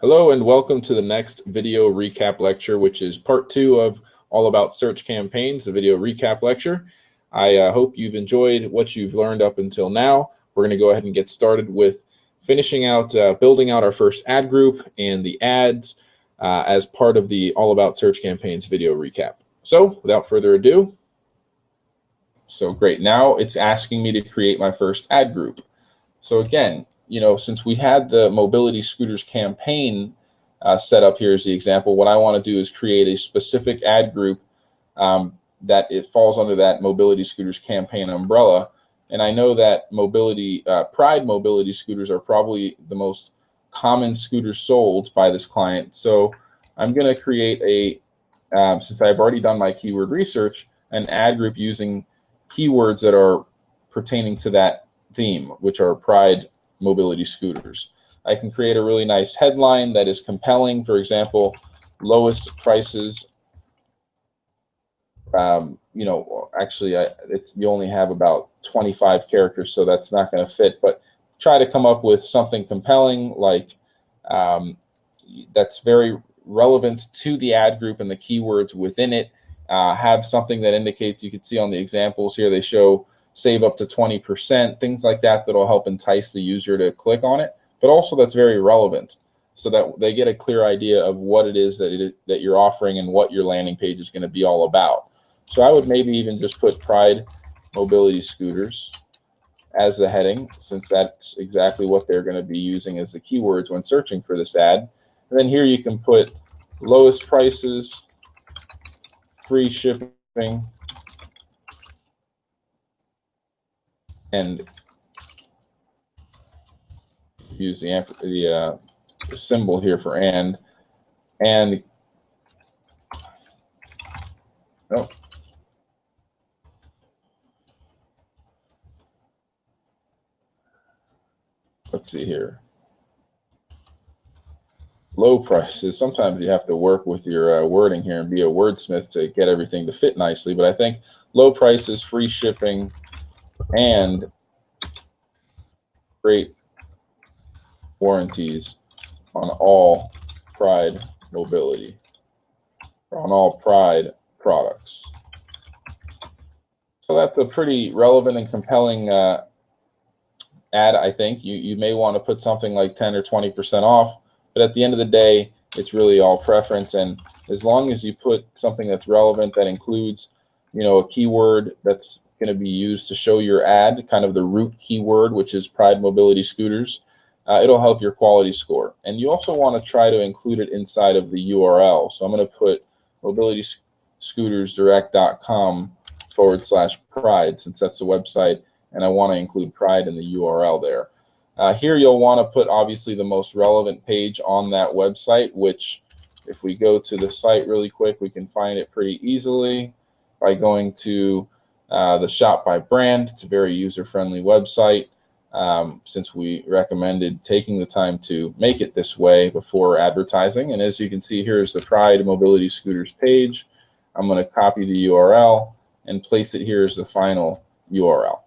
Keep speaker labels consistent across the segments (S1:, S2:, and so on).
S1: Hello and welcome to the next video recap lecture, which is part 2 of All About Search Campaigns, the video recap lecture. I hope you've enjoyed what you've learned up until now. We're going to go ahead and get started with finishing out, building out our first ad group and the ads as part of the All About Search Campaigns video recap. So without further ado, great. Now it's asking me to create my first ad group. So again, since we had the mobility scooters campaign set up here as the example, what I want to do is create a specific ad group that it falls under that mobility scooters campaign umbrella. And I know that Pride mobility scooters are probably the most common scooters sold by this client. So I'm going to create since I've already done my keyword research, an ad group using keywords that are pertaining to that theme, which are Pride mobility scooters. I can create a really nice headline that is compelling. For example, lowest prices. Actually, you only have about 25 characters, so that's not going to fit. But try to come up with something compelling, like that's very relevant to the ad group and the keywords within it. Have something that indicates, you can see on the examples here, they show save up to 20%, things like that that'll help entice the user to click on it, but also that's very relevant so that they get a clear idea of what it is that you're offering and what your landing page is going to be all about. So I would maybe even just put Pride mobility scooters as the heading, since that's exactly what they're going to be using as the keywords when searching for this ad. And then here you can put lowest prices, free shipping, and use the symbol here for and oh, let's see here. Low prices. Sometimes you have to work with your wording here and be a wordsmith to get everything to fit nicely, but I think low prices, free shipping, and great warranties on all Pride mobility, on all Pride products. So that's a pretty relevant and compelling ad, I think. You may want to put something like 10 or 20% off, but at the end of the day, it's really all preference. And as long as you put something that's relevant, that includes, a keyword that's going to be used to show your ad, kind of the root keyword, which is Pride mobility scooters, it'll help your quality score. And you also want to try to include it inside of the URL. So I'm going to put mobilityscootersdirect.com/Pride, since that's the website, and I want to include Pride in the URL there. Here you'll want to put obviously the most relevant page on that website, which if we go to the site really quick, we can find it pretty easily by going to the Shop by Brand. It's a very user-friendly website, since we recommended taking the time to make it this way before advertising. And as you can see, here's the Pride mobility scooters page. I'm going to copy the URL and place it here as the final URL.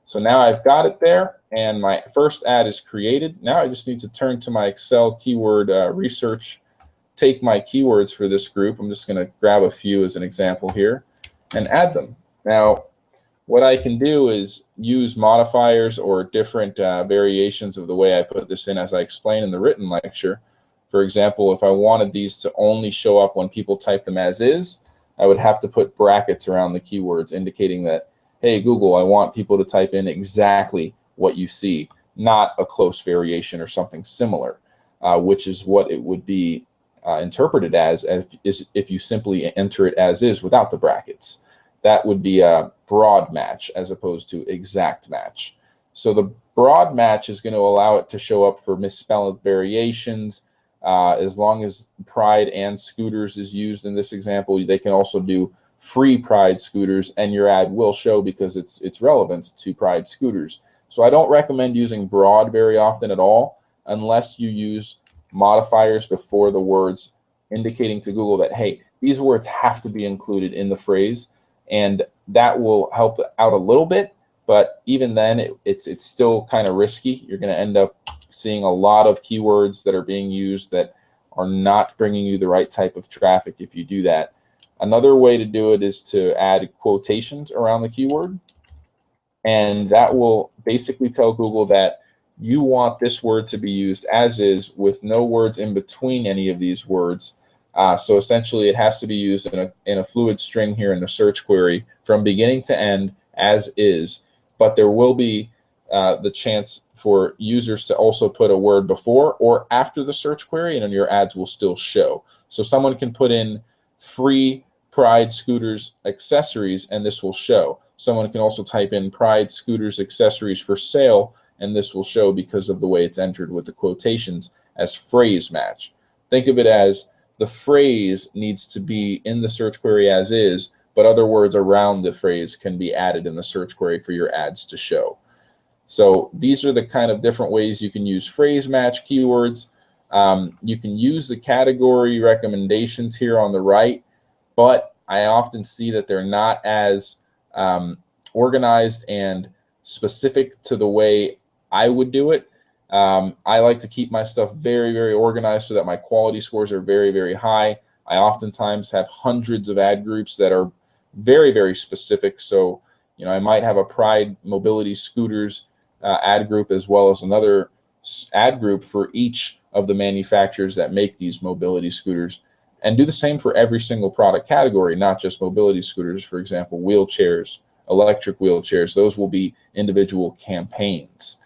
S1: So now I've got it there, and my first ad is created. Now I just need to turn to my Excel keyword research, take my keywords for this group. I'm just going to grab a few as an example here and add them. Now, what I can do is use modifiers or different variations of the way I put this in, as I explained in the written lecture. For example, if I wanted these to only show up when people type them as is, I would have to put brackets around the keywords indicating that, hey, Google, I want people to type in exactly what you see, not a close variation or something similar, which is what it would be interpreted as if you simply enter it as is without the brackets. That would be a broad match as opposed to exact match. So the broad match is going to allow it to show up for misspelled variations. As long as Pride and scooters is used in this example, they can also do free Pride scooters, and your ad will show because it's relevant to Pride scooters. So I don't recommend using broad very often at all, unless you use modifiers before the words, indicating to Google that, hey, these words have to be included in the phrase, and that will help out a little bit. But even then, it's still kind of risky. You're going to end up seeing a lot of keywords that are being used that are not bringing you the right type of traffic if you do that. Another way to do it is to add quotations around the keyword, and that will basically tell Google that you want this word to be used as is with no words in between any of these words. So essentially it has to be used in a fluid string here in the search query from beginning to end as is, but there will be the chance for users to also put a word before or after the search query, and then your ads will still show. So someone can put in free Pride scooters accessories and this will show. Someone can also type in Pride scooters accessories for sale and this will show because of the way it's entered with the quotations as phrase match. Think of it as the phrase needs to be in the search query as is, but other words around the phrase can be added in the search query for your ads to show. So these are the kind of different ways you can use phrase match keywords. You can use the category recommendations here on the right, but I often see that they're not as organized and specific to the way I would do it. I like to keep my stuff very, very organized so that my quality scores are very, very high. I oftentimes have hundreds of ad groups that are very, very specific. So, you know, I might have a Pride mobility scooters ad group as well as another ad group for each of the manufacturers that make these mobility scooters, and do the same for every single product category, not just mobility scooters. For example, wheelchairs, electric wheelchairs, those will be individual campaigns.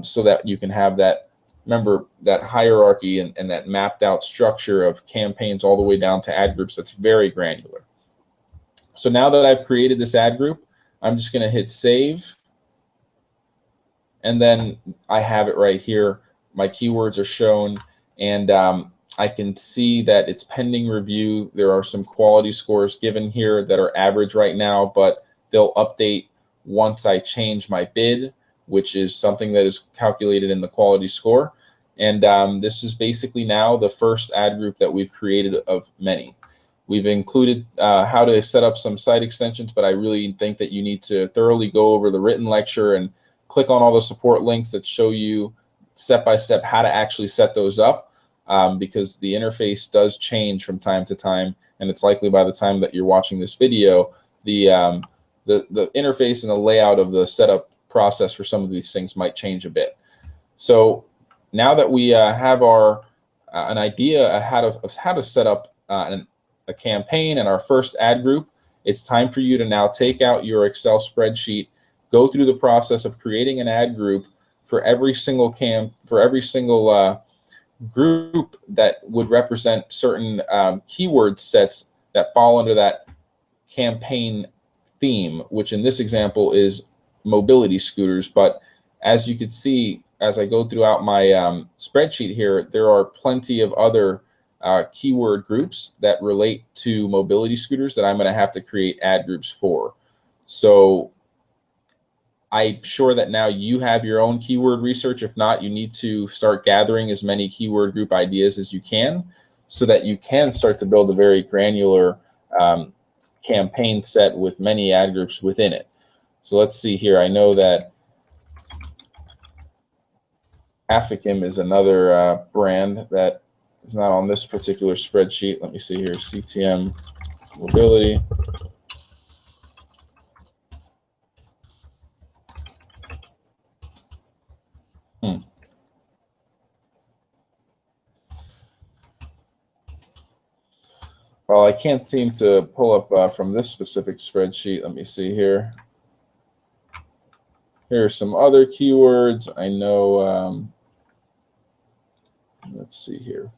S1: So that you can have that, remember, that hierarchy and that mapped out structure of campaigns all the way down to ad groups that's very granular. So now that I've created this ad group, I'm just going to hit save. And then I have it right here. My keywords are shown, and I can see that it's pending review. There are some quality scores given here that are average right now, but they'll update once I change my bid, which is something that is calculated in the quality score. And this is basically now the first ad group that we've created of many. We've included how to set up some site extensions, but I really think that you need to thoroughly go over the written lecture and click on all the support links that show you step-by-step how to actually set those up, because the interface does change from time to time, and it's likely by the time that you're watching this video, the interface and the layout of the setup process for some of these things might change a bit. So now that we have our an idea of how to set up a campaign and our first ad group, it's time for you to now take out your Excel spreadsheet, go through the process of creating an ad group for every single group that would represent certain keyword sets that fall under that campaign theme, which in this example is mobility scooters. But as you can see, as I go throughout my spreadsheet here, there are plenty of other keyword groups that relate to mobility scooters that I'm going to have to create ad groups for. So I'm sure that now you have your own keyword research. If not, you need to start gathering as many keyword group ideas as you can so that you can start to build a very granular campaign set with many ad groups within it. So let's see here. I know that Aficam is another brand that is not on this particular spreadsheet. Let me see here, CTM Mobility. Well, I can't seem to pull up from this specific spreadsheet. Let me see here. Here are some other keywords. I know, let's see here.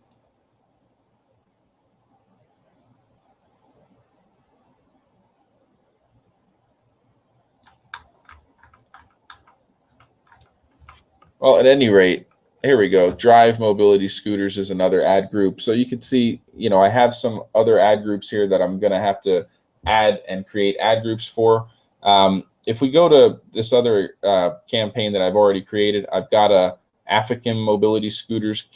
S1: Well, at any rate, here we go. Drive mobility scooters is another ad group. So you can see, you know, I have some other ad groups here that I'm going to have to add and create ad groups for. If we go to this other campaign that I've already created, I've got a Aficam mobility scooters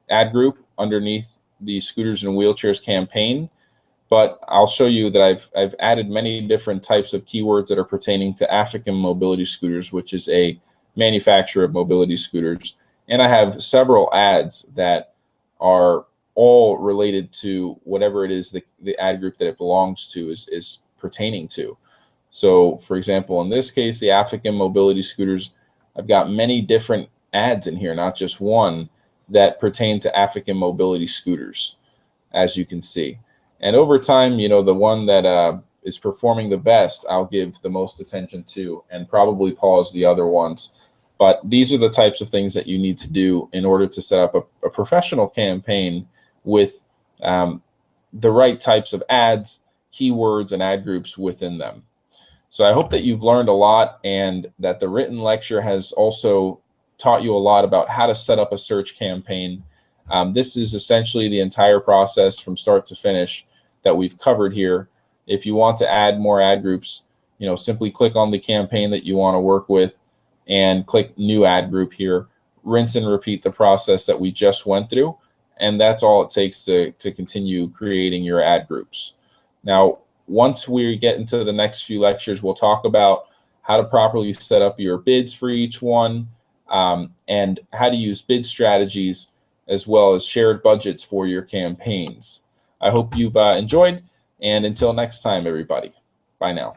S1: ad group underneath the scooters and wheelchairs campaign. But I'll show you that I've added many different types of keywords that are pertaining to Aficam mobility scooters, which is a manufacturer of mobility scooters. And I have several ads that are all related to whatever it is the ad group that it belongs to is pertaining to. So for example, in this case, the African mobility scooters, I've got many different ads in here, not just one, that pertain to African mobility scooters, as you can see. And over time, you know, the one that is performing the best, I'll give the most attention to and probably pause the other ones. But these are the types of things that you need to do in order to set up a professional campaign with the right types of ads, keywords, and ad groups within them. So I hope that you've learned a lot and that the written lecture has also taught you a lot about how to set up a search campaign. This is essentially the entire process from start to finish that we've covered here. If you want to add more ad groups, you know, simply click on the campaign that you want to work with and click new ad group here. Rinse and repeat the process that we just went through, and that's all it takes to continue creating your ad groups. Now, once we get into the next few lectures, we'll talk about how to properly set up your bids for each one, and how to use bid strategies as well as shared budgets for your campaigns. I hope you've enjoyed, and until next time, everybody. Bye now.